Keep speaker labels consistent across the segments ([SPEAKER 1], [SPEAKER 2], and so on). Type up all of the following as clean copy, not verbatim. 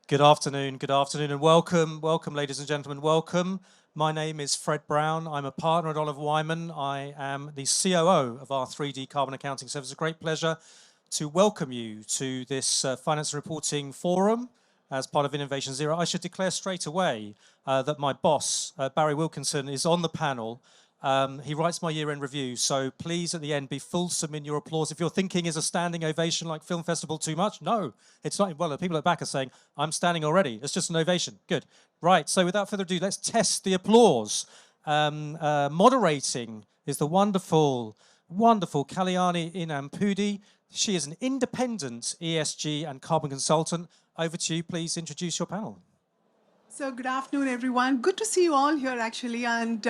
[SPEAKER 1] Good afternoon, and welcome, ladies and gentlemen, welcome. My name is Fred Brown. I'm a partner at Oliver Wyman. I am the COO of our 3D Carbon Accounting Service. It's a great pleasure to welcome you to this Finance and Reporting Forum as part of Innovation Zero. I should declare straight away that my boss, Barry Wilkinson, is on the panel. He writes my year-end review, so please at the end be fulsome in your applause. If you're thinking is a standing ovation like Film Festival too much, no, it's not. Well, the people at the back are saying, I'm standing already. It's just an ovation. Good. Right, so without further ado, let's test the applause. Moderating is the wonderful Kalyani Inampudi. She is an independent ESG and carbon consultant. Over to you, please introduce your panel.
[SPEAKER 2] So good afternoon, everyone. Good to see you all here, actually, and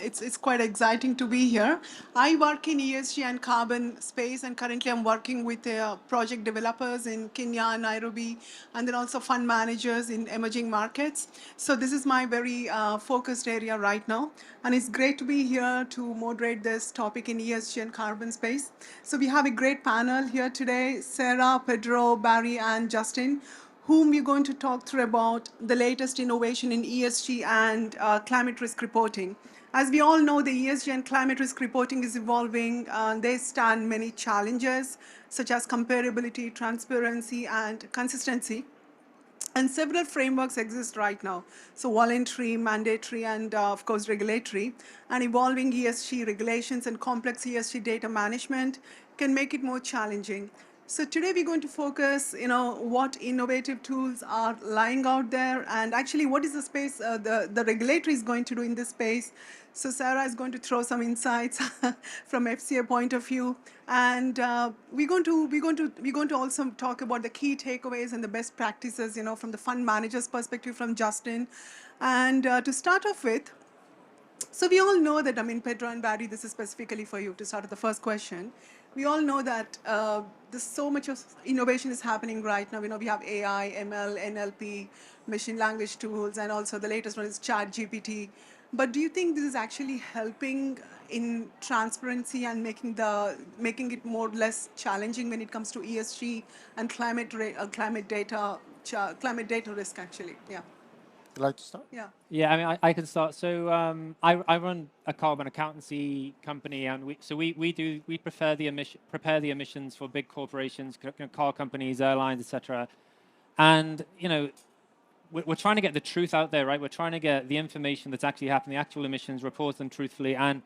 [SPEAKER 2] it's quite exciting to be here. I work in ESG and carbon space, and currently I'm working with project developers in Kenya, Nairobi, and then also fund managers in emerging markets. So this is my very focused area right now, and it's great to be here to moderate this topic in ESG and carbon space. So we have a great panel here today: Sarah, Pedro, Barry, and Justin, whom we're going to talk through about the latest innovation in ESG and climate risk reporting. As we all know, the ESG and climate risk reporting is evolving. They stand many challenges, such as comparability, transparency, and consistency. And several frameworks exist right now. So voluntary, mandatory, and of course regulatory. And evolving ESG regulations and complex ESG data management can make it more challenging. So today we're going to focus, what innovative tools are lying out there, and actually what is the space the regulator is going to do in this space. So Sarah is going to throw some insights from FCA point of view, and we're going to also talk about the key takeaways and the best practices, from the fund manager's perspective from Justin. And to start off with, so we all know that, Pedro and Barry, this is specifically for you to start with the first question. We all know that there's so much of innovation is happening right now. We have AI, ML, NLP, machine language tools, and also the latest one is ChatGPT. But do you think this is actually helping in transparency and making it more or less challenging when it comes to ESG and climate data risk, actually? Yeah.
[SPEAKER 3] Would you like to start?
[SPEAKER 2] Yeah.
[SPEAKER 4] Yeah, I can start. So I run a carbon accountancy company, and we prepare the emissions for big corporations, car companies, airlines, etc. And we're trying to get the truth out there, right? We're trying to get the information that's actually happening, the actual emissions, report them truthfully. And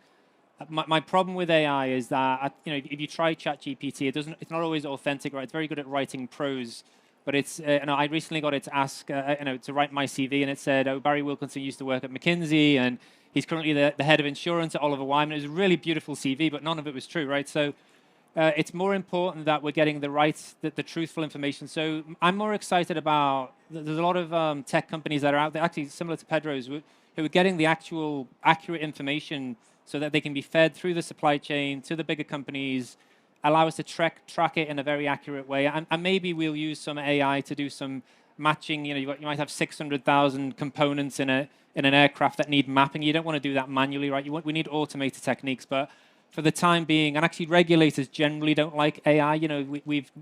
[SPEAKER 4] my problem with AI is that if you try ChatGPT, it's not always authentic, right? It's very good at writing prose. But it's, I recently got it to ask, to write my CV, and it said, oh, Barry Wilkinson used to work at McKinsey, and he's currently the head of insurance at Oliver Wyman. It was a really beautiful CV, but none of it was true, right? So it's more important that we're getting the truthful information. So I'm more excited about, there's a lot of tech companies that are out there, actually similar to Pedro's, who are getting the actual accurate information so that they can be fed through the supply chain to the bigger companies, allow us to track it in a very accurate way. And maybe we'll use some AI to do some matching. You might have 600,000 components in an aircraft that need mapping. You don't want to do that manually, right? We need automated techniques. But for the time being, and actually regulators generally don't like AI.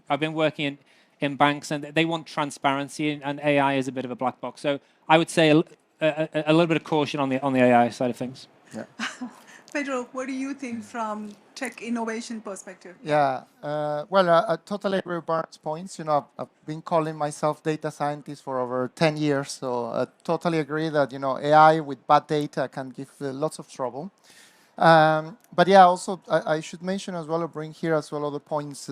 [SPEAKER 4] I've been working in banks, and they want transparency, and AI is a bit of a black box. So I would say a little bit of caution on the AI side of things.
[SPEAKER 3] Yeah.
[SPEAKER 2] Pedro, what do you think from tech innovation perspective?
[SPEAKER 3] Yeah, I totally agree with Bart's points. I've been calling myself data scientist for over 10 years, so I totally agree that, AI with bad data can give lots of trouble. But yeah, also, I should mention as well, or bring here as well other points,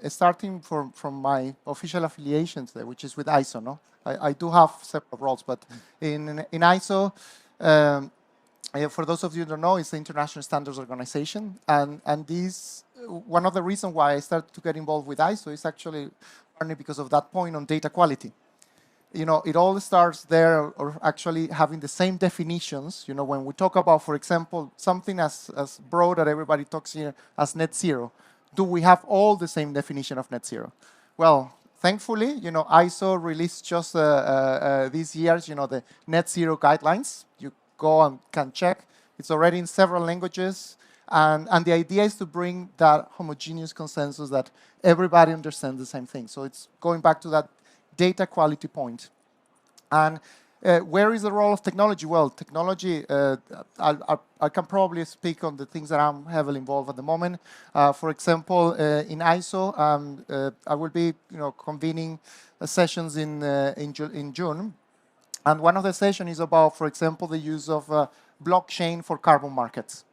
[SPEAKER 3] starting from my official affiliation today, which is with ISO, no? I do have several roles, but in ISO, for those of you who don't know, it's the International Standards Organization, and this, one of the reasons why I started to get involved with ISO is actually partly because of that point on data quality. It all starts there, or actually having the same definitions. When we talk about, for example, something as broad that everybody talks here as net zero, do we have all the same definition of net zero? Well, thankfully, ISO released just these years, the net zero guidelines. You go and can check. It's already in several languages. And the idea is to bring that homogeneous consensus that everybody understands the same thing. So it's going back to that data quality point. And where is the role of technology? Well, technology, I can probably speak on the things that I'm heavily involved at the moment. For example, in ISO, I will be convening sessions in June. And one of the sessions is about, for example, the use of blockchain for carbon markets.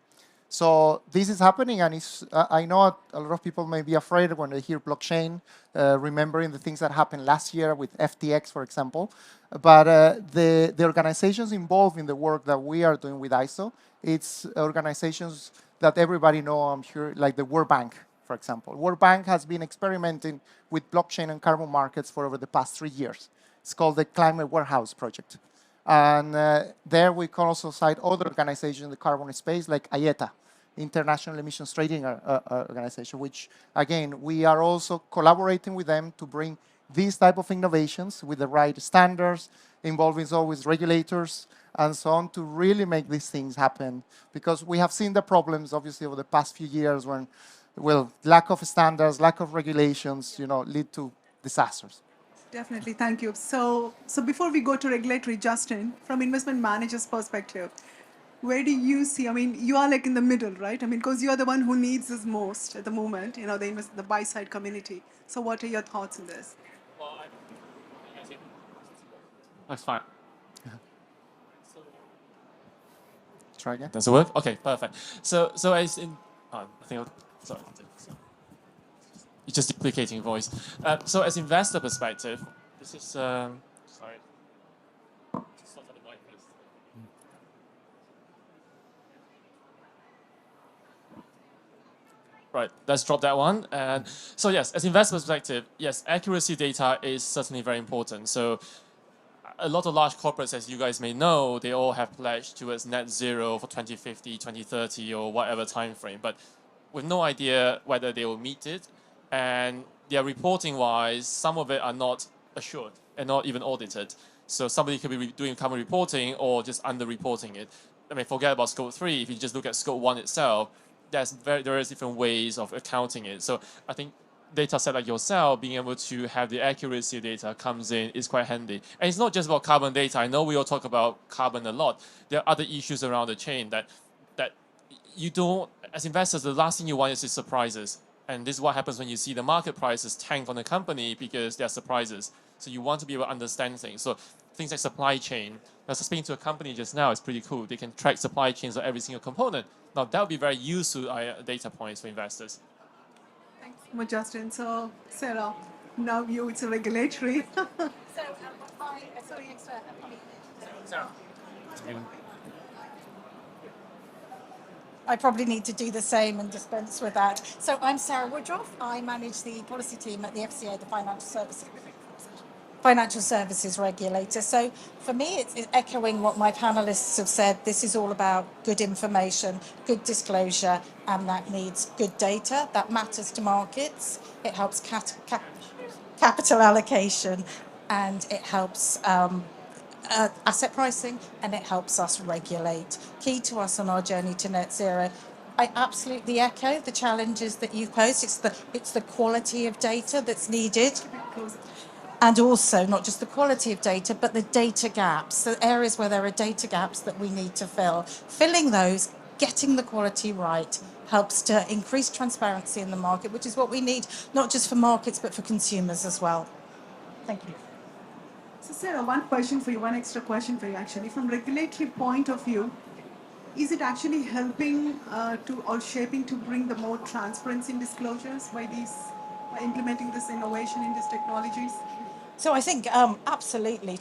[SPEAKER 3] So this is happening, and I know a lot of people may be afraid when they hear blockchain, remembering the things that happened last year with FTX, for example. But the organizations involved in the work that we are doing with ISO, it's organizations that everybody know, I'm sure, like the World Bank, for example. World Bank has been experimenting with blockchain and carbon markets for over the past 3 years. It's called the Climate Warehouse Project. And there we can also cite other organizations in the carbon space, like IETA, International Emissions Trading Organization, which, again, we are also collaborating with them to bring these type of innovations with the right standards, involving always regulators, and so on, to really make these things happen. Because we have seen the problems, obviously, over the past few years when, well, lack of standards, lack of regulations, lead to disasters.
[SPEAKER 2] Definitely, thank you. So before we go to regulatory, Justin, from investment manager's perspective, where do you see, I mean, you are like in the middle, right? I mean, because you are the one who needs this most at the moment, the buy-side community. So what are your thoughts on this?
[SPEAKER 5] Well, that's fine.
[SPEAKER 3] Try again.
[SPEAKER 5] Does it work? Okay, perfect. So as in, I think, sorry. It's just duplicating voice. So as investor perspective, this is, sorry. Just not on the mic, please. Right, let's drop that one. And so yes, as investor perspective, yes, accuracy data is certainly very important. So a lot of large corporates, as you guys may know, they all have pledged towards net zero for 2050, 2030, or whatever time frame, but with no idea whether they will meet it. And their reporting wise, some of it are not assured and not even audited. So somebody could be doing carbon reporting or just under-reporting it. I mean, forget about scope 3. If you just look at scope 1 itself, there is different ways of accounting it. So I think data set like yourself, being able to have the accuracy of data comes in is quite handy. And it's not just about carbon data. I know we all talk about carbon a lot. There are other issues around the chain that you don't, as investors, the last thing you want is surprises. And this is what happens when you see the market prices tank on the company because there are surprises. So you want to be able to understand things. So things like supply chain. I was speaking to a company just now, it's pretty cool. They can track supply chains of every single component. Now that would be very useful data points for investors.
[SPEAKER 2] Thanks so much, Justin. So, Sarah, now it's a regulatory.
[SPEAKER 6] I probably need to do the same and dispense with that. So I'm Sarah Woodruff. I manage the policy team at the FCA, the Financial Services Regulator. So for me, it's echoing what my panelists have said. This is all about good information, good disclosure, and that needs good data. That matters to markets. It helps capital allocation, and it helps asset pricing, and it helps us regulate. Key to us on our journey to net zero. I absolutely echo the challenges that you've posed. It's the quality of data that's needed. And also not just the quality of data, but the data gaps, the areas where there are data gaps that we need to fill. Filling those, getting the quality right, helps to increase transparency in the market, which is what we need, not just for markets, but for consumers as well. Thank you.
[SPEAKER 2] So, Sarah, one extra question for you, actually. From regulatory point of view, is it actually helping or shaping to bring the more transparency in disclosures by implementing this innovation in these technologies?
[SPEAKER 6] So I think absolutely.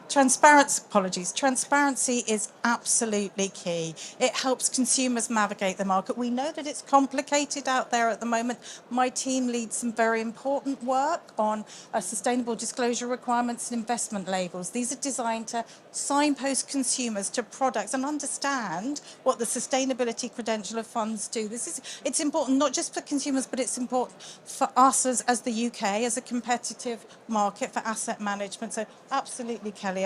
[SPEAKER 6] Transparency is absolutely key. It helps consumers navigate the market. We know that it's complicated out there at the moment. My team leads some very important work on sustainable disclosure requirements and investment labels. These are designed to signpost consumers to products and understand what the sustainability credential of funds do. It's important not just for consumers, but it's important for us as the UK, as a competitive market for asset management. So absolutely, Kelly.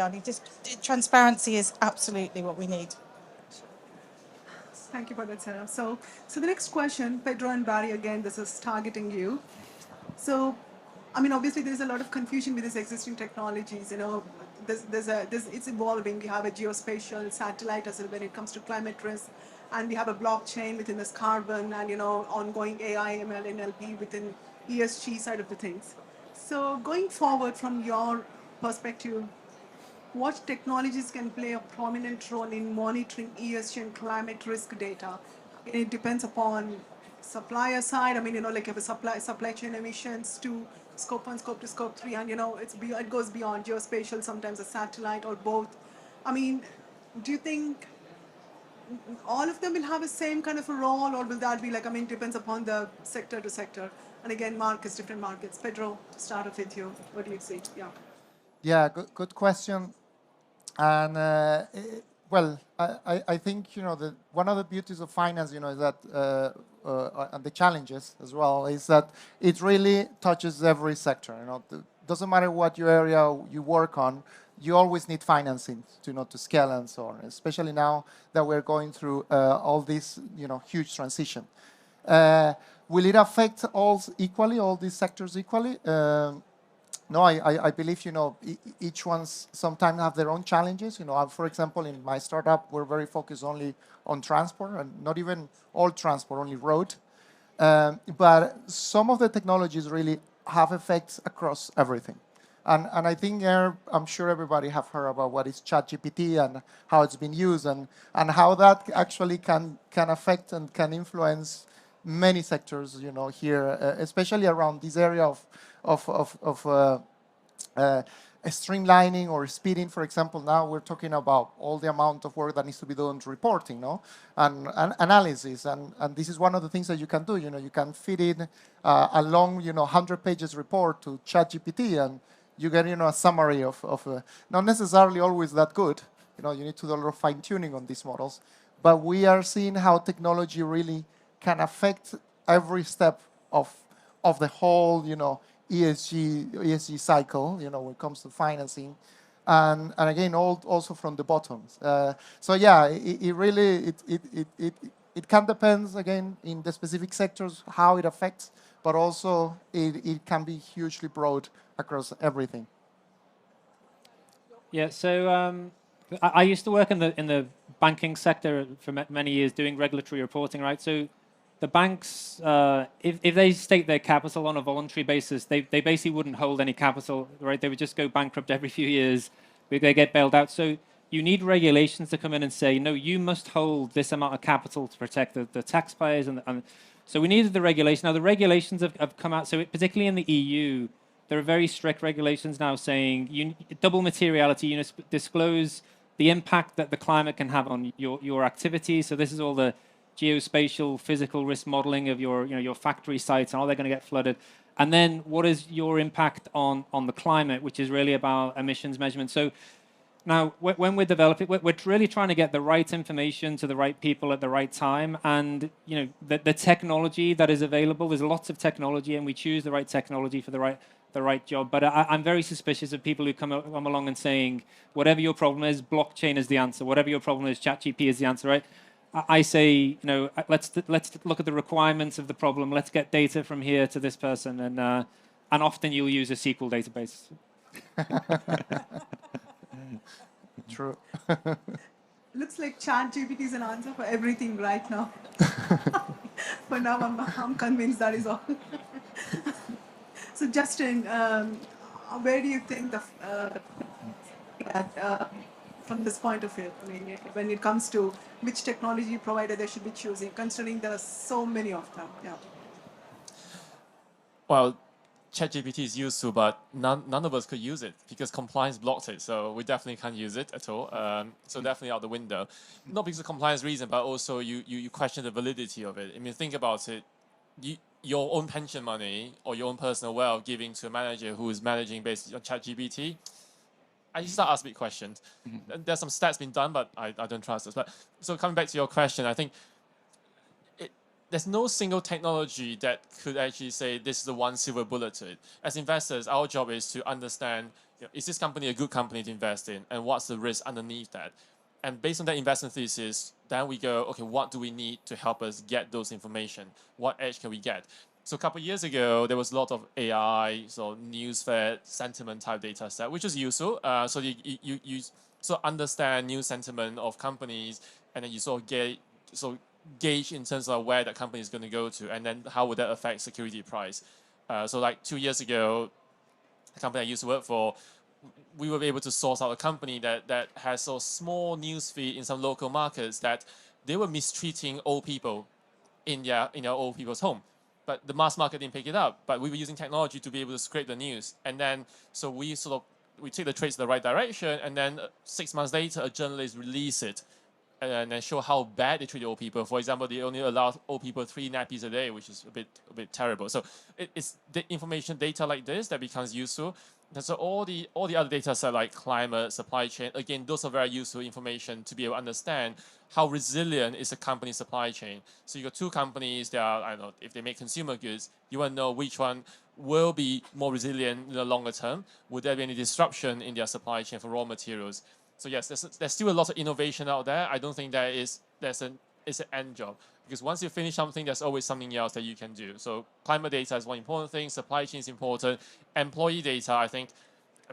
[SPEAKER 6] Transparency is absolutely what we need.
[SPEAKER 2] Thank you for that, Sarah. So the next question, Pedro and Barry, again, this is targeting you. So I mean, obviously, there's a lot of confusion with these existing technologies. You know, it's evolving. We have a geospatial satellite as well when it comes to climate risk, and we have a blockchain within this carbon, and ongoing AI, ML, NLP within ESG side of the things. So, going forward, from your perspective, what technologies can play a prominent role in monitoring ESG and climate risk data? It depends upon supplier side. I mean, like if a supply chain emissions to scope 1, scope 2, scope 3, and it goes beyond geospatial, sometimes a satellite or both. I mean, do you think all of them will have the same kind of a role, or will that be like, I mean, it depends upon the sector to sector? And again, markets, different markets. Pedro, to start off with you. What do you see? Yeah.
[SPEAKER 3] Yeah, good question. And well, I think one of the beauties of finance, is that and the challenges as well is that it really touches every sector. Doesn't matter what your area you work on, you always need financing to scale and so on. Especially now that we're going through all this huge transition. Will it affect all these sectors equally? No, I believe each one's sometimes have their own challenges. For example, in my startup, we're very focused only on transport, and not even all transport, only road. But some of the technologies really have effects across everything. And I think I'm sure everybody have heard about what is ChatGPT and how it's been used and how that actually can affect and can influence many sectors, here, especially around this area of streamlining or speeding. For example, now we're talking about all the amount of work that needs to be done to reporting, and analysis, and this is one of the things that you can do. You can feed in a long, 100 pages report to ChatGPT, and you get, a summary of not necessarily always that good. You need to do a lot of fine tuning on these models, but we are seeing how technology really can affect every step of the whole, ESG cycle, when it comes to financing, and again, also from the bottoms. So yeah, it really it can depend again in the specific sectors how it affects, but also it can be hugely broad across everything.
[SPEAKER 4] Yeah. So I used to work in the banking sector for many years doing regulatory reporting, right? So the banks, if they stake their capital on a voluntary basis, they basically wouldn't hold any capital, right? They would just go bankrupt every few years. They get bailed out. So you need regulations to come in and say, no, you must hold this amount of capital to protect the taxpayers. And so we needed the regulation. Now, the regulations have come out, so particularly in the EU, there are very strict regulations now saying double materiality, you disclose the impact that the climate can have on your activities. So this is all the geospatial physical risk modeling of your factory sites, and are they going to get flooded? And then what is your impact on the climate, which is really about emissions measurement. So now, when we're developing, we're really trying to get the right information to the right people at the right time. And the technology that is available, there's lots of technology, and we choose the right technology for the right job. But I'm very suspicious of people who come along and saying, whatever your problem is, blockchain is the answer. Whatever your problem is, ChatGPT is the answer, right? I say, let's look at the requirements of the problem. Let's get data from here to this person, and often you'll use a SQL database.
[SPEAKER 3] True.
[SPEAKER 2] Looks like ChatGPT is an answer for everything right now. But now I'm convinced that is all. So Justin, where do you think from this point of view, I mean, when it comes to which technology provider they should be choosing, considering there are so many of them? Yeah.
[SPEAKER 5] Well, ChatGPT is useful, but none of us could use it because compliance blocked it. So we definitely can't use it at all. So definitely out the window. Not because of compliance reason, but also you question the validity of it. I mean, think about it. Your own pension money or your own personal wealth giving to a manager who is managing based on ChatGPT, I start asking big questions. There's some stats being done, but I don't trust this. But so coming back to your question, I think there's no single technology that could actually say this is the one silver bullet to it. As investors, our job is to understand, is this company a good company to invest in, and what's the risk underneath that? And based on that investment thesis, then we go, okay, what do we need to help us get those information? What edge can we get? So a couple of years ago, there was a lot of AI, so news fed sentiment type data set, which is useful. So you sort of understand news sentiment of companies, and then you sort of gauge in terms of where that company is going to go to, and then how would that affect security price. So like 2 years ago, the company I used to work for, we were able to source out a company that has a small news feed in some local markets that they were mistreating old people in their old people's home. But the mass market didn't pick it up. But we were using technology to be able to scrape the news. And then, so we take the trades in the right direction. And then 6 months later, a journalist release it and then show how bad they treat old people. For example, they only allow old people 3 nappies a day, which is a bit terrible. So it's the information data like this that becomes useful. And so all the other data set like climate, supply chain, again, those are very useful information to be able to understand how resilient is a company's supply chain. So you got 2 companies that are, I don't know, if they make consumer goods, you want to know which one will be more resilient in the longer term. Would there be any disruption in their supply chain for raw materials? So yes, there's still a lot of innovation out there. I don't think it's an end job, because once you finish something, there's always something else that you can do. So climate data is one important thing. Supply chain is important. Employee data, I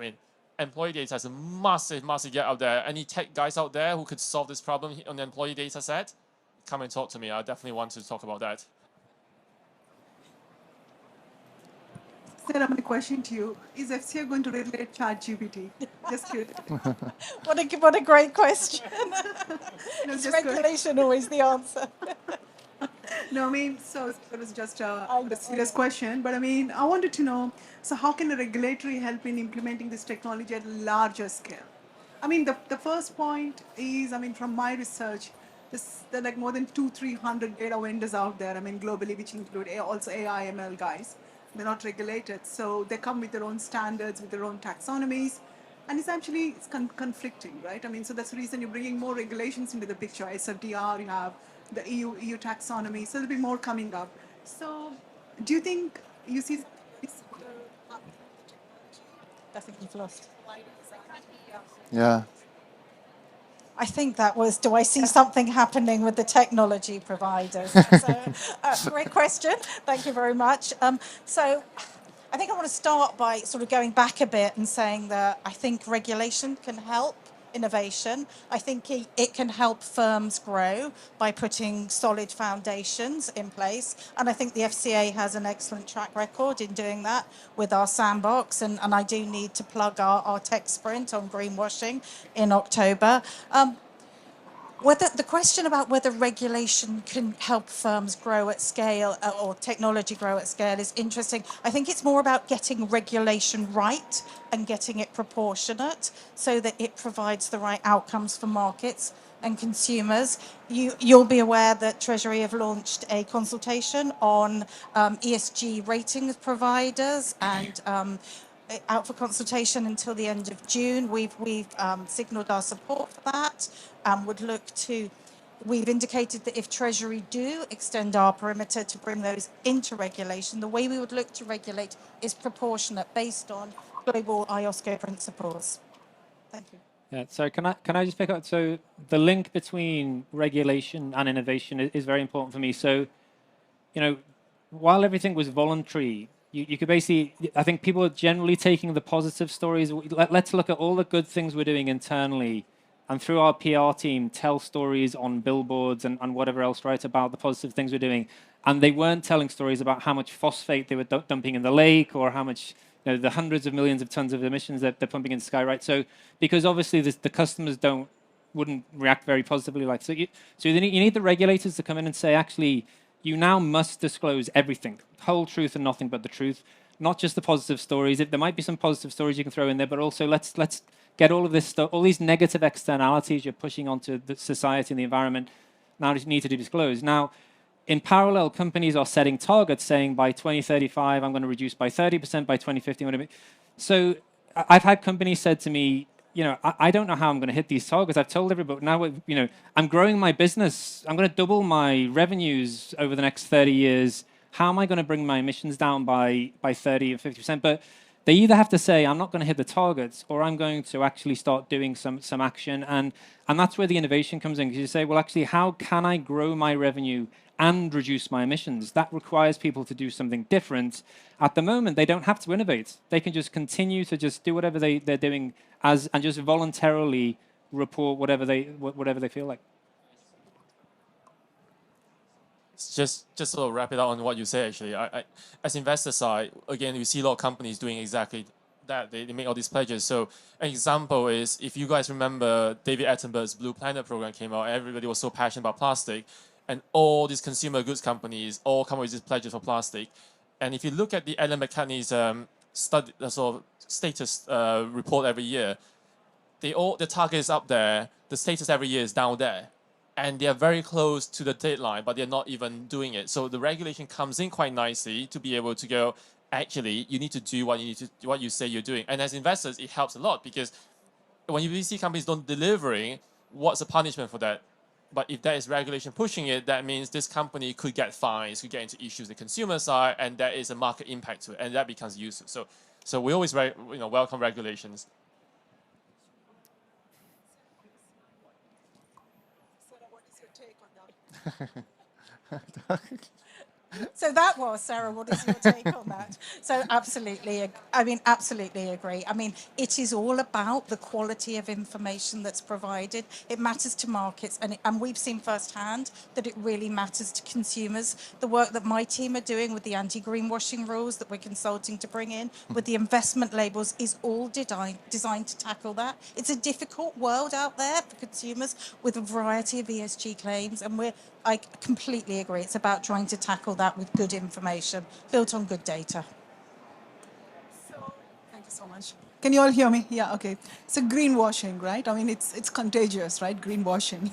[SPEAKER 5] mean, employee data is a massive gap out there. Any tech guys out there who could solve this problem on the employee data set, come and talk to me. I definitely want to talk about that.
[SPEAKER 2] Sarah, my question to you, is FCA going to regulate ChatGPT? Just curious.
[SPEAKER 6] What a great question.
[SPEAKER 2] No,
[SPEAKER 6] Is
[SPEAKER 2] just
[SPEAKER 6] regulation always the answer?
[SPEAKER 2] No, I mean, so it was just a serious question, but I mean, I wanted to know, so how can a regulatory help in implementing this technology at a larger scale? I mean, the first point is, I mean, from my research, there are like more than 300 data vendors out there, I mean, globally, which include also AI, ML guys. They're not regulated, so they come with their own standards, with their own taxonomies, and it's conflicting, right? I mean, so that's the reason you're bringing more regulations into the picture. SFDR, you have the EU taxonomy, so there'll be more coming up. So, do you think you see?
[SPEAKER 6] I think you've lost.
[SPEAKER 3] Yeah.
[SPEAKER 6] I think that was, do I see something happening with the technology providers? That's a great question. Thank you very much. So I think I want to start by sort of going back a bit and saying that I think regulation can help innovation. I think it can help firms grow by putting solid foundations in place. And I think the FCA has an excellent track record in doing that with our sandbox. And I do need to plug our tech sprint on greenwashing in October. The question about whether regulation can help firms grow at scale or technology grow at scale is interesting. I think it's more about getting regulation right and getting it proportionate so that it provides the right outcomes for markets and consumers. You'll be aware that Treasury have launched a consultation on ESG ratings providers and out for consultation until the end of June. We've signalled our support for that and would look to. We've indicated that if Treasury do extend our perimeter to bring those into regulation, the way we would look to regulate is proportionate based on global IOSCO principles. Thank you.
[SPEAKER 4] Yeah, so can I just pick up? So the link between regulation and innovation is very important for me. So, while everything was voluntary, you could basically, I think people are generally taking the positive stories. Let's look at all the good things we're doing internally and through our PR team, tell stories on billboards and whatever else, right, about the positive things we're doing. And they weren't telling stories about how much phosphate they were dumping in the lake or how much, the hundreds of millions of tons of emissions that they're pumping into the sky, right? So, because obviously the customers wouldn't react very positively. You need the regulators to come in and say, actually, you now must disclose everything, whole truth and nothing but the truth, not just the positive stories. There might be some positive stories you can throw in there, but also let's get all of this stuff, all these negative externalities you're pushing onto the society and the environment now need to be disclosed. Now, in parallel, companies are setting targets saying by 2035, I'm going to reduce by 30%, by 2050, whatever. So I've had companies said to me, I don't know how I'm going to hit these targets. I've told everybody now, I'm growing my business. I'm going to double my revenues over the next 30 years. How am I going to bring my emissions down by 30 or 50%? But they either have to say, I'm not going to hit the targets, or I'm going to actually start doing some action. And that's where the innovation comes in, because you say, well, actually, how can I grow my revenue and reduce my emissions. That requires people to do something different. At the moment, they don't have to innovate. They can just continue to just do whatever they're doing and just voluntarily report whatever they feel like.
[SPEAKER 5] Just sort of wrap it up on what you say, actually. As investor side, again, we see a lot of companies doing exactly that. They make all these pledges. So an example is, if you guys remember, David Attenborough's Blue Planet program came out, everybody was so passionate about plastic, and all these consumer goods companies all come up with these pledges for plastic. And if you look at the Ellen McCartney's study, sort of status report every year, the target is up there, the status every year is down there. And they are very close to the deadline, but they're not even doing it. So the regulation comes in quite nicely to be able to go, actually, you need to do what you say you're doing. And as investors, it helps a lot, because when you see companies don't delivering, what's the punishment for that? But if there is regulation pushing it, that means this company could get fines, could get into issues on the consumer side, and there is a market impact to it, and that becomes useful. So we always welcome regulations.
[SPEAKER 6] So that was, Sarah, what is your take on that? So absolutely, absolutely agree. I mean, it is all about the quality of information that's provided. It matters to markets, and we've seen firsthand that it really matters to consumers. The work that my team are doing with the anti-greenwashing rules that we're consulting to bring in, with the investment labels, is all designed to tackle that. It's a difficult world out there for consumers with a variety of ESG claims, and I completely agree. It's about trying to tackle that with good information, built on good data.
[SPEAKER 2] Thank you so much. Can you all hear me? Yeah, okay. So greenwashing, right? I mean, it's contagious, right? Greenwashing.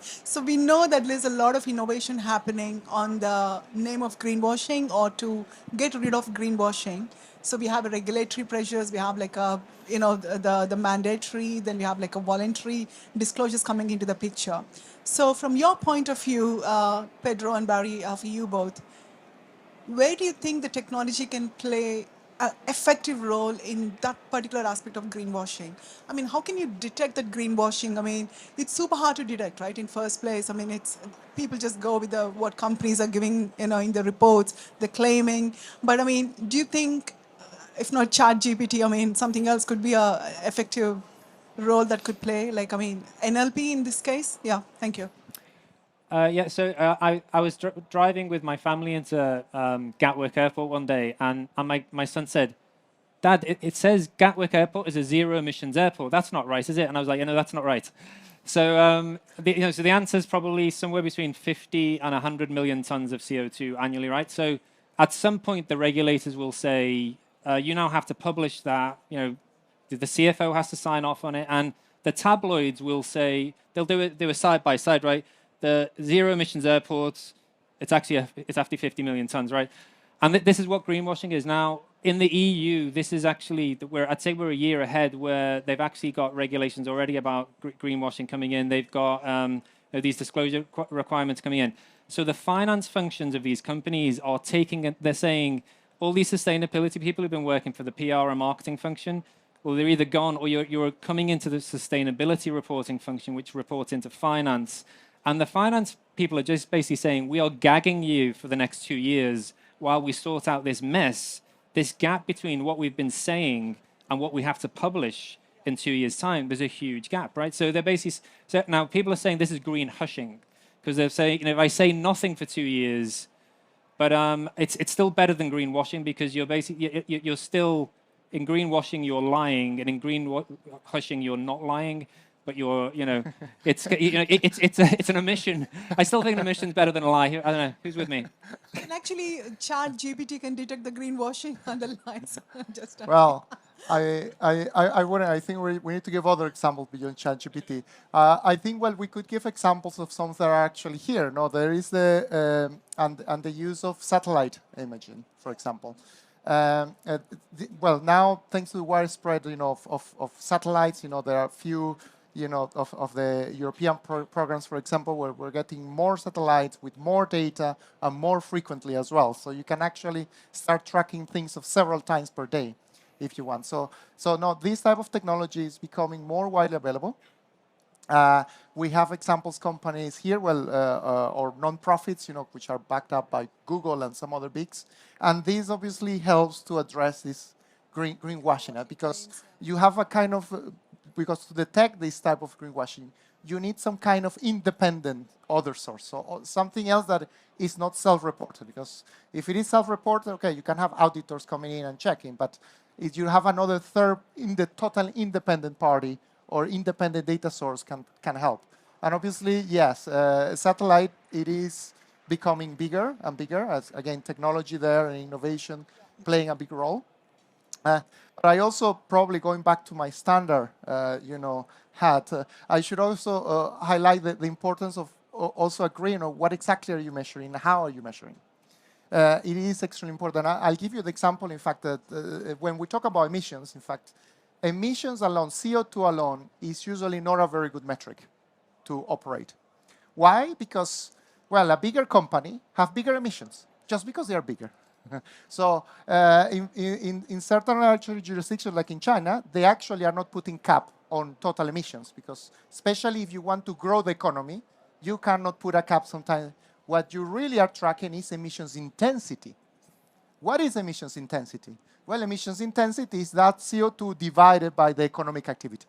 [SPEAKER 2] So we know that there's a lot of innovation happening on the name of greenwashing, or to get rid of greenwashing. So we have regulatory pressures, we have like the mandatory, then we have like a voluntary disclosures coming into the picture. So from your point of view, Pedro and Barry, for you both, where do you think the technology can play an effective role in that particular aspect of greenwashing? I mean, how can you detect that greenwashing? I mean, it's super hard to detect, right, in first place. I mean, it's people just go with what companies are giving, in the reports, they're claiming. But I mean, do you think, if not ChatGPT, I mean, something else could be a effective role that could play? Like, I mean, NLP in this case? Yeah, thank you.
[SPEAKER 4] I was driving with my family into Gatwick Airport one day, and my son said, "Dad, it says Gatwick Airport is a zero emissions airport. That's not right, is it?" And I was like, that's not right. So so the answer is probably somewhere between 50 and 100 million tons of CO2 annually, right? So at some point, the regulators will say, you now have to publish that. The CFO has to sign off on it, and the tabloids will say they'll do it side by side, right? The zero emissions airports, it's actually 50 million tons, right? And this is what greenwashing is now. In the EU, this is actually I'd say we're a year ahead, where they've actually got regulations already about greenwashing coming in. They've got these disclosure requirements coming in. So the finance functions of these companies are they're saying, all these sustainability people who've been working for the PR and marketing function, well, they're either gone, or you're coming into the sustainability reporting function, which reports into finance. And the finance people are just basically saying, we are gagging you for the next 2 years while we sort out this mess, this gap between what we've been saying and what we have to publish in 2 years' time. There's a huge gap, right? So they're basically, now people are saying this is green hushing, because they're saying, if I say nothing for 2 years, but it's still better than greenwashing, because you're still, in greenwashing, you're lying, and in green hushing, you're not lying. But it's an omission. I still think an omission is better than a lie. I don't know. Who's with me?
[SPEAKER 2] And actually, ChatGPT can detect the greenwashing underlines.
[SPEAKER 3] Well, I wouldn't. I think we need to give other examples beyond ChatGPT. I think, well, we could give examples of some that are actually here. No, there is the and the use of satellite imaging, for example. Well, now thanks to the widespread, of satellites, there are few, of the European programs, for example, where we're getting more satellites with more data and more frequently as well. So you can actually start tracking things of several times per day, if you want. So no, this type of technology is becoming more widely available. We have examples companies here, or non-profits, which are backed up by Google and some other bigs. And this obviously helps to address this greenwashing, because you have a kind of, because to detect this type of greenwashing, you need some kind of independent other source, so something else that is not self-reported. Because if it is self-reported, okay, you can have auditors coming in and checking, but if you have another third in the total independent party or independent data source can help. And obviously, yes, satellite, it is becoming bigger and bigger, as again, technology there and innovation playing a big role. But I also, probably going back to my standard, hat, I should also highlight the importance of also agreeing on what exactly are you measuring and how are you measuring. It is extremely important. I'll give you the example, in fact, that when we talk about emissions, in fact, emissions alone, CO2 alone, is usually not a very good metric to operate. Why? Because, well, a bigger company have bigger emissions, just because they are bigger. So in certain jurisdictions, like in China, they actually are not putting cap on total emissions, because especially if you want to grow the economy, you cannot put a cap sometimes. What you really are tracking is emissions intensity. What is emissions intensity? Well, emissions intensity is that CO2 divided by the economic activity.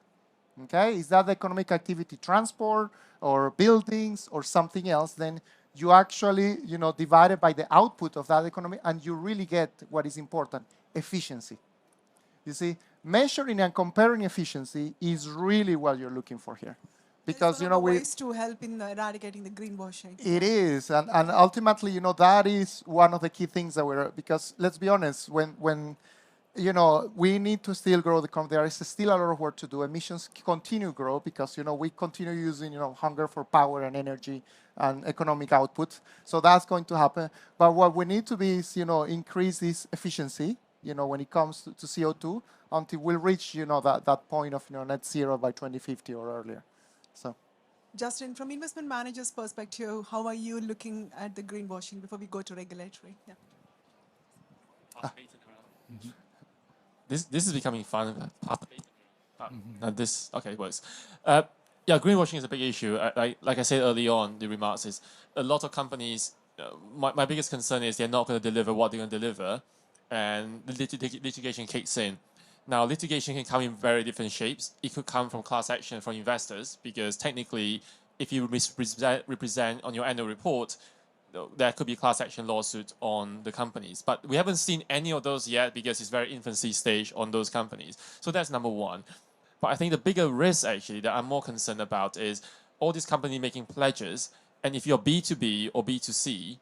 [SPEAKER 3] Okay, is that the economic activity transport or buildings or something else? Then you actually, divide it by the output of that economy, and you really get what is important: efficiency. You see, measuring and comparing efficiency is really what you're looking for here. Because,
[SPEAKER 2] ways to help in eradicating the greenwashing.
[SPEAKER 3] It is, and ultimately, that is one of the key things that because let's be honest, when we need to still grow the economy. There is still a lot of work to do. Emissions continue to grow because, we continue using, hunger for power and energy and economic output. So that's going to happen. But what we need to be is, increase this efficiency, when it comes to CO2, until we'll reach, that point of, net zero by 2050 or earlier. So,
[SPEAKER 2] Justin, from investment managers' perspective, how are you looking at the greenwashing before we go to regulatory? Yeah.
[SPEAKER 5] This is becoming fun. Okay, it works. Yeah, greenwashing is a big issue. Like I said early on, the remarks is a lot of companies. My biggest concern is they're not going to deliver what they're going to deliver, and the litigation kicks in. Now, litigation can come in very different shapes. It could come from class action from investors, because technically, if you represent on your annual report, there could be class action lawsuit on the companies. But we haven't seen any of those yet, because it's very infancy stage on those companies. So that's number one. But I think the bigger risk, actually, that I'm more concerned about is all these companies making pledges. And if you're B2B or B2C,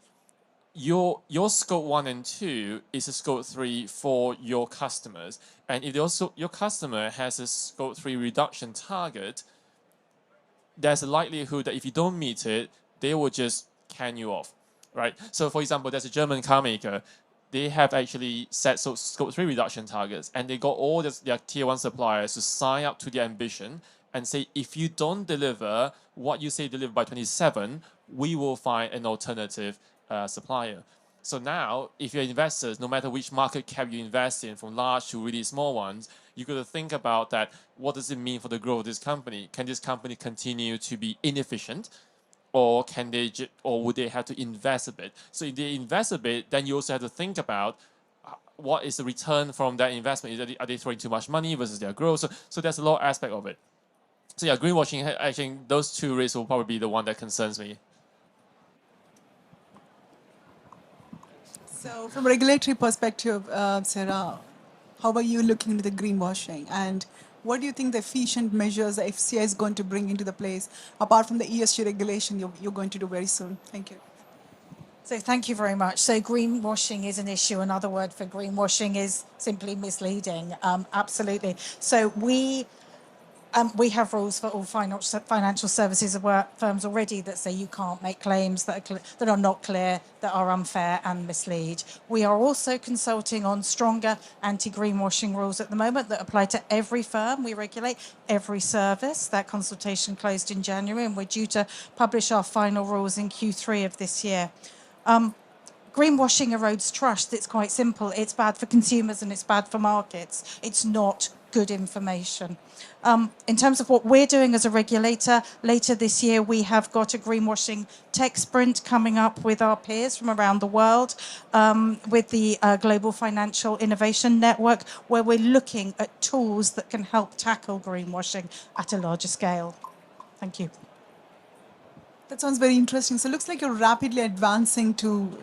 [SPEAKER 5] your scope 1 and 2 is a scope 3 for your customers. And if your customer has a scope 3 reduction target, there's a likelihood that if you don't meet it, they will just can you off, right? So for example, there's a German car maker. They have actually set scope 3 reduction targets, and they got all their tier 1 suppliers to sign up to their ambition and say, if you don't deliver what you say deliver by 27, we will find an alternative supplier. So now, if you're investors, no matter which market cap you invest in, from large to really small ones, you got to think about that. What does it mean for the growth of this company? Can this company continue to be inefficient, or would they have to invest a bit? So if they invest a bit, then you also have to think about what is the return from that investment. Are they throwing too much money versus their growth? So there's a lot of aspect of it. So yeah, greenwashing, I think those two risks will probably be the one that concerns me.
[SPEAKER 2] So from a regulatory perspective, Sarah, how are you looking into the greenwashing? And what do you think the efficient measures the FCI is going to bring into the place, apart from the ESG regulation you're going to do very soon? Thank you.
[SPEAKER 6] So thank you very much. So greenwashing is an issue. Another word for greenwashing is simply misleading. Absolutely. So we have rules for all financial services firms already that say you can't make claims that are not clear, that are unfair and mislead. We are also consulting on stronger anti-greenwashing rules at the moment that apply to every firm we regulate, every service. That consultation closed in January, and we're due to publish our final rules in Q3 of this year. greenwashing erodes trust. It's quite simple. It's bad for consumers and it's bad for markets. It's not good information. In terms of what we're doing as a regulator, later this year we have got a greenwashing tech sprint coming up with our peers from around the world, with the Global Financial Innovation Network, where we're looking at tools that can help tackle greenwashing at a larger scale. Thank you.
[SPEAKER 2] That sounds very interesting. So it looks like you're rapidly advancing to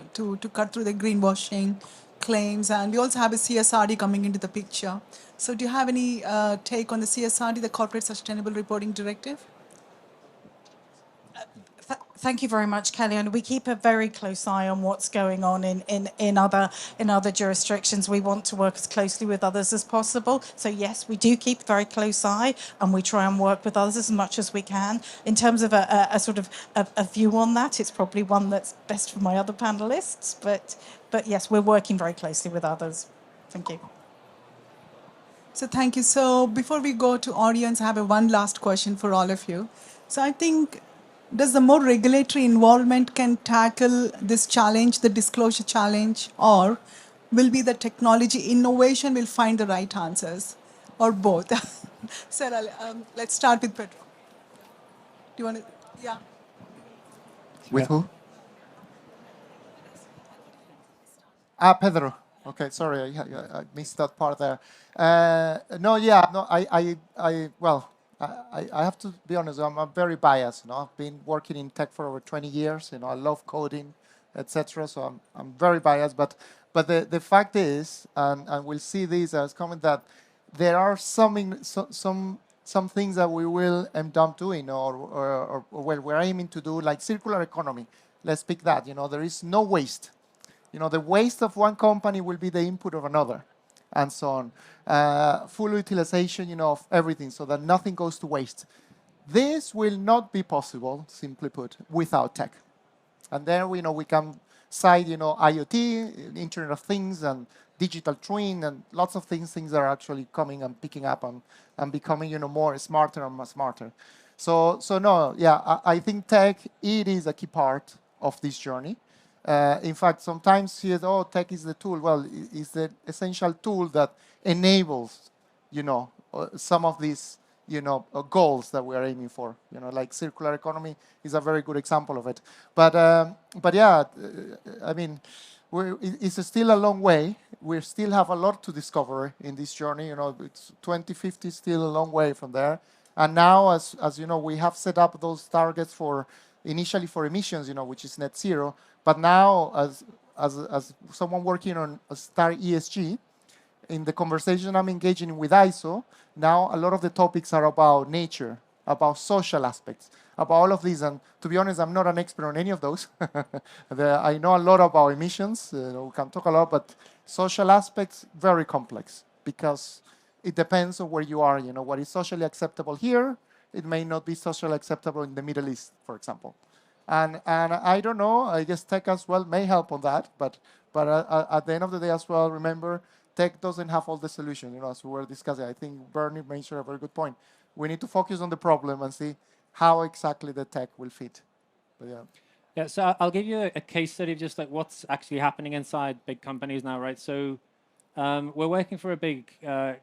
[SPEAKER 2] cut through the greenwashing claims, and we also have a CSRD coming into the picture. So do you have any take on the CSRD, the Corporate Sustainable Reporting Directive?
[SPEAKER 6] Thank you very much, Kelly. And we keep a very close eye on what's going on in other jurisdictions. We want to work as closely with others as possible. So yes, we do keep a very close eye, and we try and work with others as much as we can. In terms of a sort of a view on that, it's probably one that's best for my other panelists. But yes, we're working very closely with others. Thank you.
[SPEAKER 2] So thank you. So before we go to audience, I have one last question for all of you. So I think, does the more regulatory involvement can tackle this challenge, the disclosure challenge, or will be the technology innovation will find the right answers, or both? Sarah, let's start with Pedro. Do you want to? Yeah.
[SPEAKER 3] With who? Pedro. Okay, sorry, I missed that part there. I have to be honest. I'm very biased. I've been working in tech for over 20 years. I love coding, etc. So I'm very biased. But the fact is, and we'll see this as comment, that there are some things that we will end up doing, or well, we're aiming to do, like circular economy. Let's pick that. There is no waste. The waste of one company will be the input of another, and so on. Full utilization, of everything, so that nothing goes to waste. This will not be possible, simply put, without tech. And there, we can cite, IoT, Internet of Things, and digital twin, and lots of things that are actually coming and picking up and becoming, more smarter and more smarter. So no, yeah, I think tech, it is a key part of this journey. In fact, sometimes you say, tech is the tool. Well, it's the essential tool that enables, some of these, goals that we are aiming for. Like circular economy is a very good example of it. But yeah, I mean, it's still a long way. We still have a lot to discover in this journey. It's 2050 still a long way from there. And now, as you know, we have set up those targets initially for emissions, which is net zero. But now, as someone working on a Star ESG, in the conversation I'm engaging with ISO, now a lot of the topics are about nature, about social aspects, about all of these. And to be honest, I'm not an expert on any of those. I know a lot about emissions. We can talk a lot, but social aspects, very complex, because it depends on where you are. What is socially acceptable here, it may not be socially acceptable in the Middle East, for example. And I don't know, I guess tech as well may help on that, but at the end of the day as well, remember, tech doesn't have all the solutions, as we were discussing. I think Bernie mentioned a very good point. We need to focus on the problem and see how exactly the tech will fit. But yeah.
[SPEAKER 4] Yeah, so I'll give you a case study of just like what's actually happening inside big companies now, right? So we're working for a big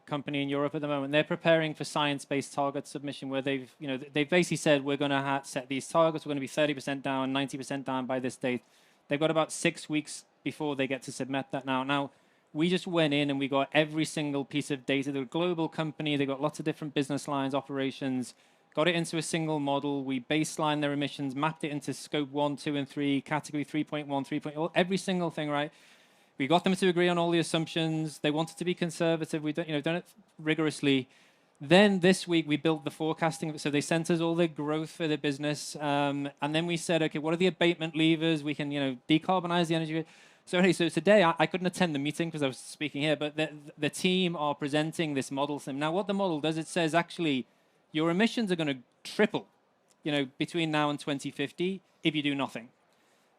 [SPEAKER 4] company in Europe at the moment. They're preparing for science-based target submission, where they've basically said we're going to set these targets. We're going to be 30% down, 90% down by this date. They've got about 6 weeks before they get to submit that now. Now, we just went in and we got every single piece of data. They're a global company. They've got lots of different business lines, operations. Got it into a single model. We baselined their emissions, mapped it into scope 1, 2, and 3, category 3.1, 3.0, every single thing, right? We got them to agree on all the assumptions. They wanted to be conservative. We've done it rigorously. Then this week, we built the forecasting. So they sent us all their growth for their business. And then we said, OK, what are the abatement levers? We can decarbonize the energy. So today, I couldn't attend the meeting because I was speaking here. But the team are presenting this model. Now, what the model does, it says, actually, your emissions are going to triple between now and 2050 if you do nothing.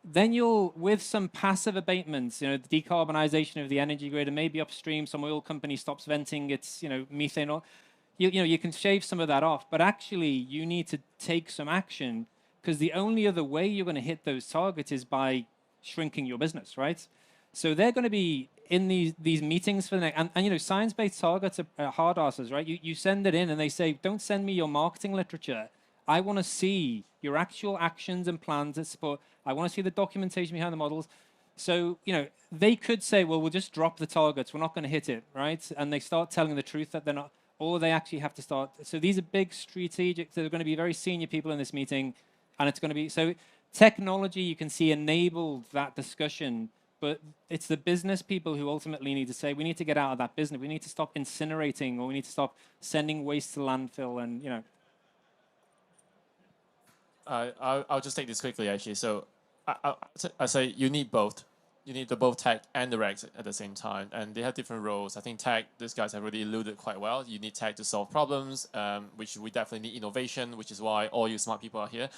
[SPEAKER 4] Then you'll, with some passive abatements, the decarbonization of the energy grid, and maybe upstream, some oil company stops venting its, methane, or you can shave some of that off. But actually, you need to take some action, because the only other way you're going to hit those targets is by shrinking your business, right? So they're going to be in these meetings for the next, and you know, science-based targets are hard asses, right? You send it in and they say, don't send me your marketing literature. I want to see your actual actions and plans that support. I want to see the documentation behind the models. So, you know, they could say, well, we'll just drop the targets. We're not going to hit it, right? And they start telling the truth that they're not, or they actually have to start. So these are big strategic, they're going to be very senior people in this meeting. And it's going to be, so technology, you can see, enabled that discussion. But it's the business people who ultimately need to say, we need to get out of that business. We need to stop incinerating, or we need to stop sending waste to landfill. And, you know,
[SPEAKER 5] I'll just take this quickly, actually. So I say you need both. You need the both tech and the regs at the same time, and they have different roles. I think tech, these guys have already alluded quite well. You need tech to solve problems, which we definitely need innovation, which is why all you smart people are here.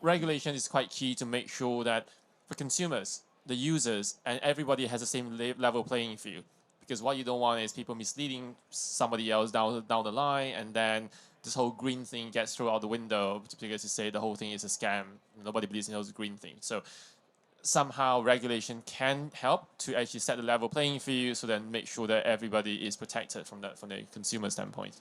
[SPEAKER 5] Regulation is quite key to make sure that for consumers, the users, and everybody has the same level playing field. Because what you don't want is people misleading somebody else down the line, and then this whole green thing gets thrown out the window because you say the whole thing is a scam. Nobody believes in those green things. So somehow regulation can help to actually set the level playing field, so then make sure that everybody is protected from the consumer standpoint.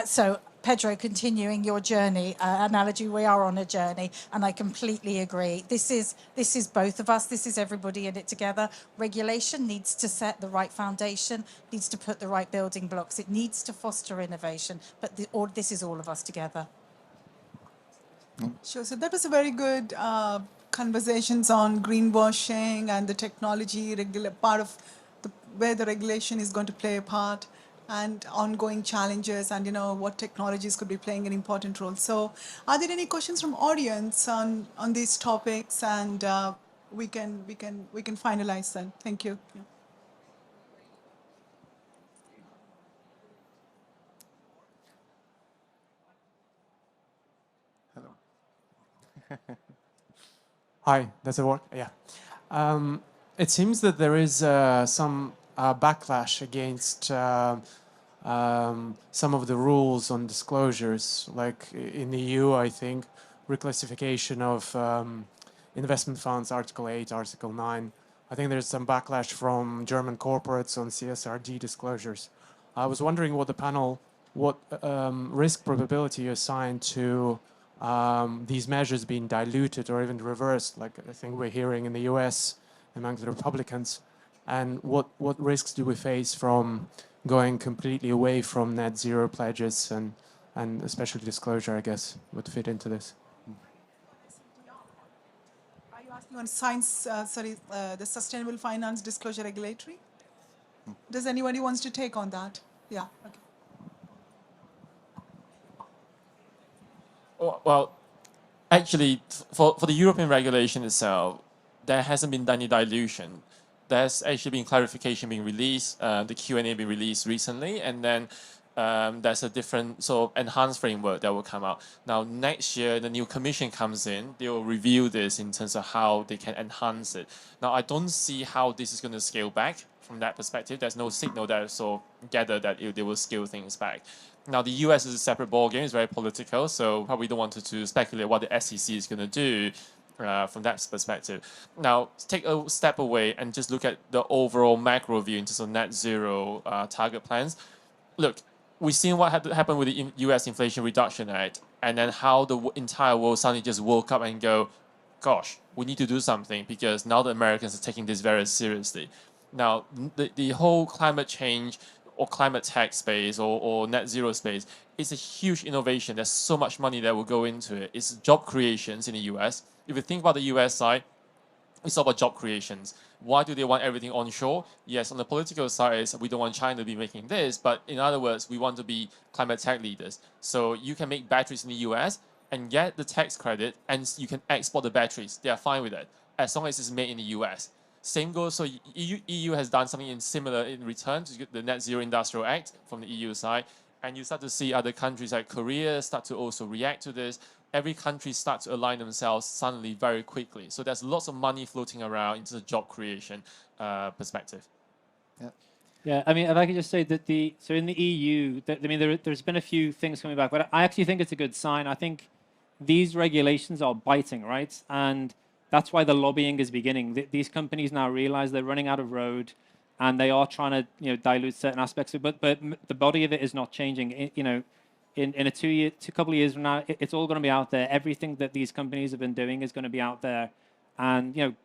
[SPEAKER 6] So, Pedro, continuing your journey analogy, we are on a journey, and I completely agree. This is both of us. This is everybody in it together. Regulation needs to set the right foundation, needs to put the right building blocks. It needs to foster innovation, but this is all of us together.
[SPEAKER 2] Sure. So that was a very good conversations on greenwashing and the technology part of where the regulation is going to play a part, and ongoing challenges, and you know what technologies could be playing an important role. So, are there any questions from audience on these topics? And we can finalize then. Thank you. Yeah.
[SPEAKER 7] Hi, does it work? Yeah. It seems that there is some backlash against some of the rules on disclosures, like in the EU, I think, reclassification of investment funds, Article 8, Article 9. I think there's some backlash from German corporates on CSRD disclosures. I was wondering what the panel, what risk probability you assign to these measures being diluted or even reversed, like I think we're hearing in the US among the Republicans, and what risks do we face from going completely away from net zero pledges, and especially disclosure, I guess, would fit into this.
[SPEAKER 2] Are you asking on science, the Sustainable Finance Disclosure Regulatory? Does anybody wants to take on that? Yeah, okay.
[SPEAKER 5] Well, actually, for the European regulation itself, there hasn't been any dilution. There's actually been clarification being released, the Q&A being released recently, and then there's a different sort of enhanced framework that will come out. Now, next year, the new commission comes in, they will review this in terms of how they can enhance it. Now, I don't see how this is going to scale back from that perspective. There's no signal that sort of gather that they will scale things back. Now, the US is a separate ballgame, it's very political, so probably don't want to speculate what the SEC is going to do from that perspective. Now, take a step away and just look at the overall macro view in terms of net zero target plans. Look, we've seen what happened with the US Inflation Reduction Act, and then how the entire world suddenly just woke up and go, gosh, we need to do something, because now the Americans are taking this very seriously. Now, the whole climate change or climate tech space or net zero space is a huge innovation. There's so much money that will go into it. It's job creations in the US. If you think about the US side, it's all about job creations. Why do they want everything onshore? Yes, on the political side, we don't want China to be making this, but in other words, we want to be climate tech leaders. So you can make batteries in the US and get the tax credit, and you can export the batteries. They are fine with that, as long as it's made in the US. Same goes, so EU has done something similar in return to the Net Zero Industrial Act from the EU side, and you start to see other countries like Korea start to also react to this. Every country starts to align themselves suddenly very quickly. So there's lots of money floating around into the job creation perspective.
[SPEAKER 3] Yeah.
[SPEAKER 4] yeah, I mean, if I could just say that so in the EU, there's been a few things coming back, but I actually think it's a good sign. I think these regulations are biting, right? And that's why the lobbying is beginning. These companies now realize they're running out of road, and they are trying to, dilute certain aspects of it. But the body of it is not changing. In a couple of years from now, it's all going to be out there. Everything that these companies have been doing is going to be out there, and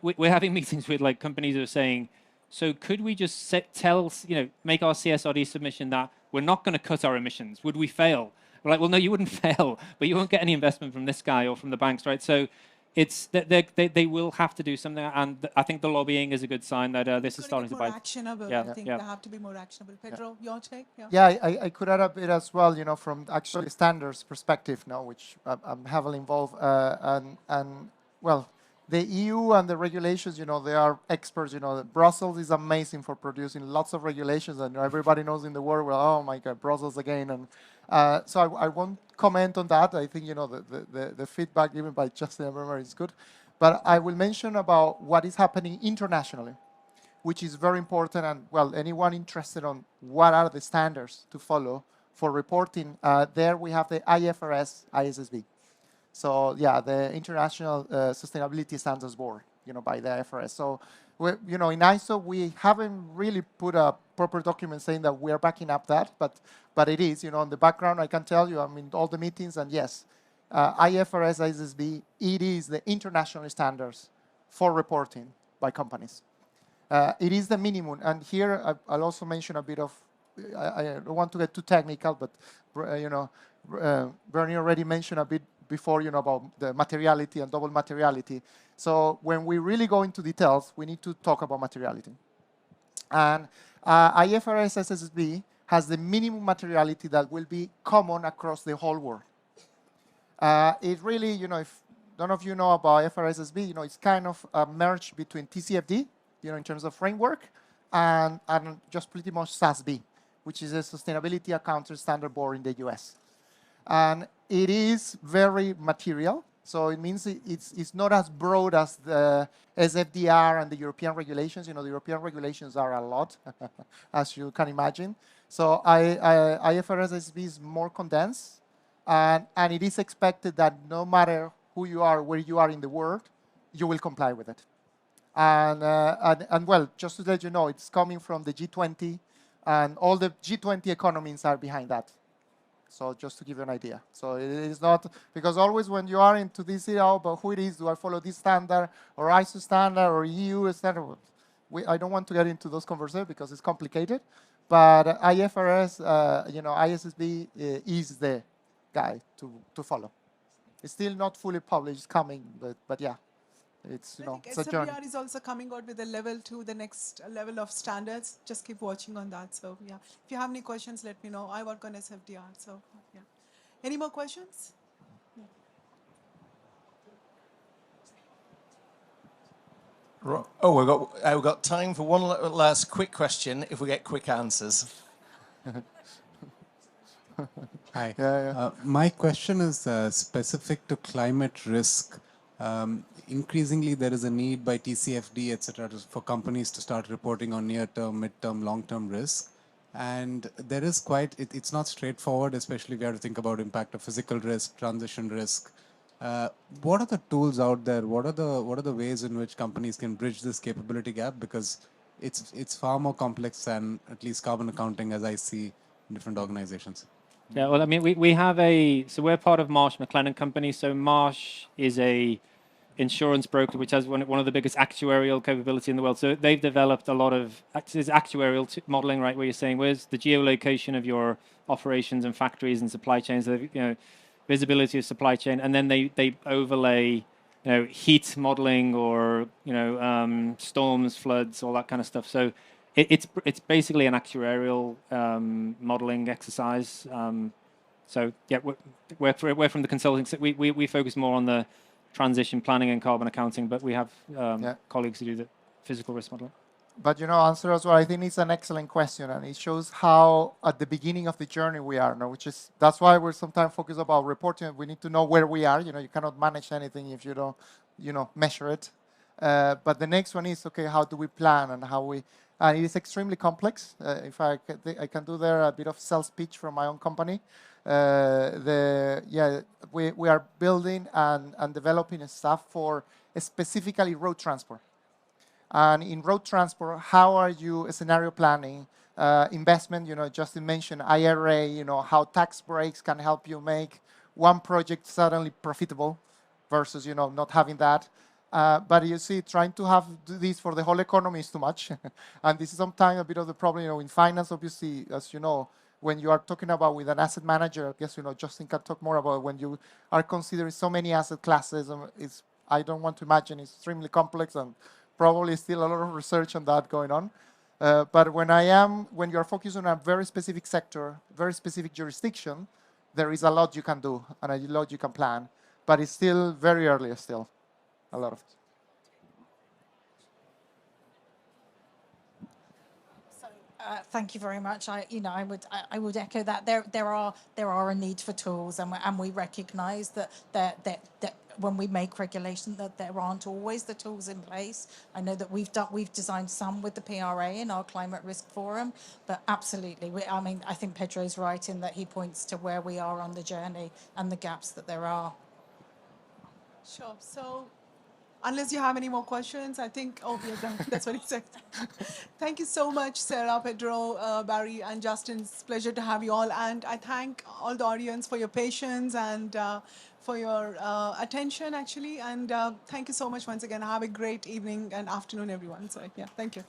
[SPEAKER 4] we're having meetings with like companies who are saying, so could we just make our CSRD submission that we're not going to cut our emissions? Would we fail? We're like, well, no, you wouldn't fail, but you won't get any investment from this guy or from the banks, right? So it's they will have to do something, and I think the lobbying is a good sign that this is starting to bite.
[SPEAKER 2] More actionable.
[SPEAKER 4] Yeah,
[SPEAKER 2] I think
[SPEAKER 4] yeah.
[SPEAKER 2] they have to be more actionable. Pedro, your take? Yeah.
[SPEAKER 3] Yeah, I could add a bit as well, from actually standards perspective now, which I'm heavily involved. Well, the EU and the regulations, they are experts. Brussels is amazing for producing lots of regulations, and everybody knows in the world, well, oh my God, Brussels again. And so I won't comment on that. I think, the feedback given by Justin Evermer is good. But I will mention about what is happening internationally, which is very important. And well, anyone interested on what are the standards to follow for reporting, there we have the IFRS ISSB. So yeah, the International Sustainability Standards Board, by the IFRS. So, in ISO, we haven't really put a proper document saying that we are backing up that, but it is, in the background, I can tell you, I'm in all the meetings, and yes, IFRS ISSB, it is the international standards for reporting by companies. It is the minimum, and here I'll also mention a bit of, I don't want to get too technical, but Bernie already mentioned a bit before, about the materiality and double materiality. So when we really go into details, we need to talk about materiality. And IFRS SSB has the minimum materiality that will be common across the whole world. It really, if none of you know about IFRS SSB, it's kind of a merge between TCFD, in terms of framework, and just pretty much SASB, which is a Sustainability Accounting Standard Board in the US. And it is very material, so it means it's not as broad as the SFDR and the European regulations. The European regulations are a lot, as you can imagine. So IFRS SB is more condensed, and it is expected that no matter who you are, where you are in the world, you will comply with it. And well, just to let you know, it's coming from the G20, and all the G20 economies are behind that. So just to give you an idea. So it is not, because always when you are into this, but who it is, do I follow this standard, or ISO standard, or EU standard? I don't want to get into those conversations because it's complicated. But IFRS, ISSB is the guy to follow. It's still not fully published, it's coming, but yeah. It's, it's a journey.
[SPEAKER 2] SFDR is also coming out with a level 2, the next level of standards. Just keep watching on that. So yeah, if you have any questions, let me know. I work on SFDR. So yeah. Any more questions?
[SPEAKER 8] Yeah. Oh, we've got time for one last quick question. If we get quick answers.
[SPEAKER 9] Hi.
[SPEAKER 3] Yeah.
[SPEAKER 9] My question is specific to climate risk. Increasingly, there is a need by TCFD, etc., for companies to start reporting on near-term, mid-term, long-term risk. And there is it's not straightforward, especially if you have to think about impact of physical risk, transition risk. What are the tools out there? What are the ways in which companies can bridge this capability gap? Because it's far more complex than at least carbon accounting, as I see in different organizations.
[SPEAKER 4] Yeah, well, I mean, we have so we're part of Marsh McLennan Company. So Marsh is a insurance broker which has one of the biggest actuarial capability in the world. So they've developed a lot of actuarial modeling, right, where you're saying where's the geolocation of your operations and factories and supply chains, visibility of supply chain, and then they overlay heat modeling or storms, floods, all that kind of stuff. So it's basically an actuarial modeling exercise. So yeah, we're from the consulting. We focus more on the transition planning and carbon accounting, but we have colleagues who do the physical risk modeling.
[SPEAKER 3] But answer as well, I think it's an excellent question, and it shows how at the beginning of the journey we are now, that's why we're sometimes focused about reporting. We need to know where we are. You cannot manage anything if you don't, measure it. But the next one is, okay, how do we plan and how we, and it is extremely complex. If I can do there a bit of sales pitch from my own company. We are building and developing stuff for specifically road transport. And in road transport, how are you scenario planning, investment, Justin mentioned IRA, how tax breaks can help you make one project suddenly profitable versus, not having that. But you see, trying to have this for the whole economy is too much. And this is sometimes a bit of the problem, in finance, obviously, as you know, when you are talking about with an asset manager, I guess, Justin can talk more about when you are considering so many asset classes, I don't want to imagine it's extremely complex and probably still a lot of research on that going on. But when you're focused on a very specific sector, very specific jurisdiction, there is a lot you can do and a lot you can plan. But it's still very early still, a lot of it.
[SPEAKER 6] Thank you very much. I would echo that. There are a need for tools, and we recognise that when we make regulation that there aren't always the tools in place. I know that we've designed some with the PRA in our climate risk forum, but absolutely, I think Pedro's right in that he points to where we are on the journey and the gaps that there are.
[SPEAKER 2] Sure. So, unless you have any more questions, I think, oh, we're done. That's what he said. Thank you so much, Sarah, Pedro, Barry, and Justin. It's a pleasure to have you all. And I thank all the audience for your patience and for your attention, actually. And thank you so much once again. Have a great evening and afternoon, everyone. So, yeah, thank you.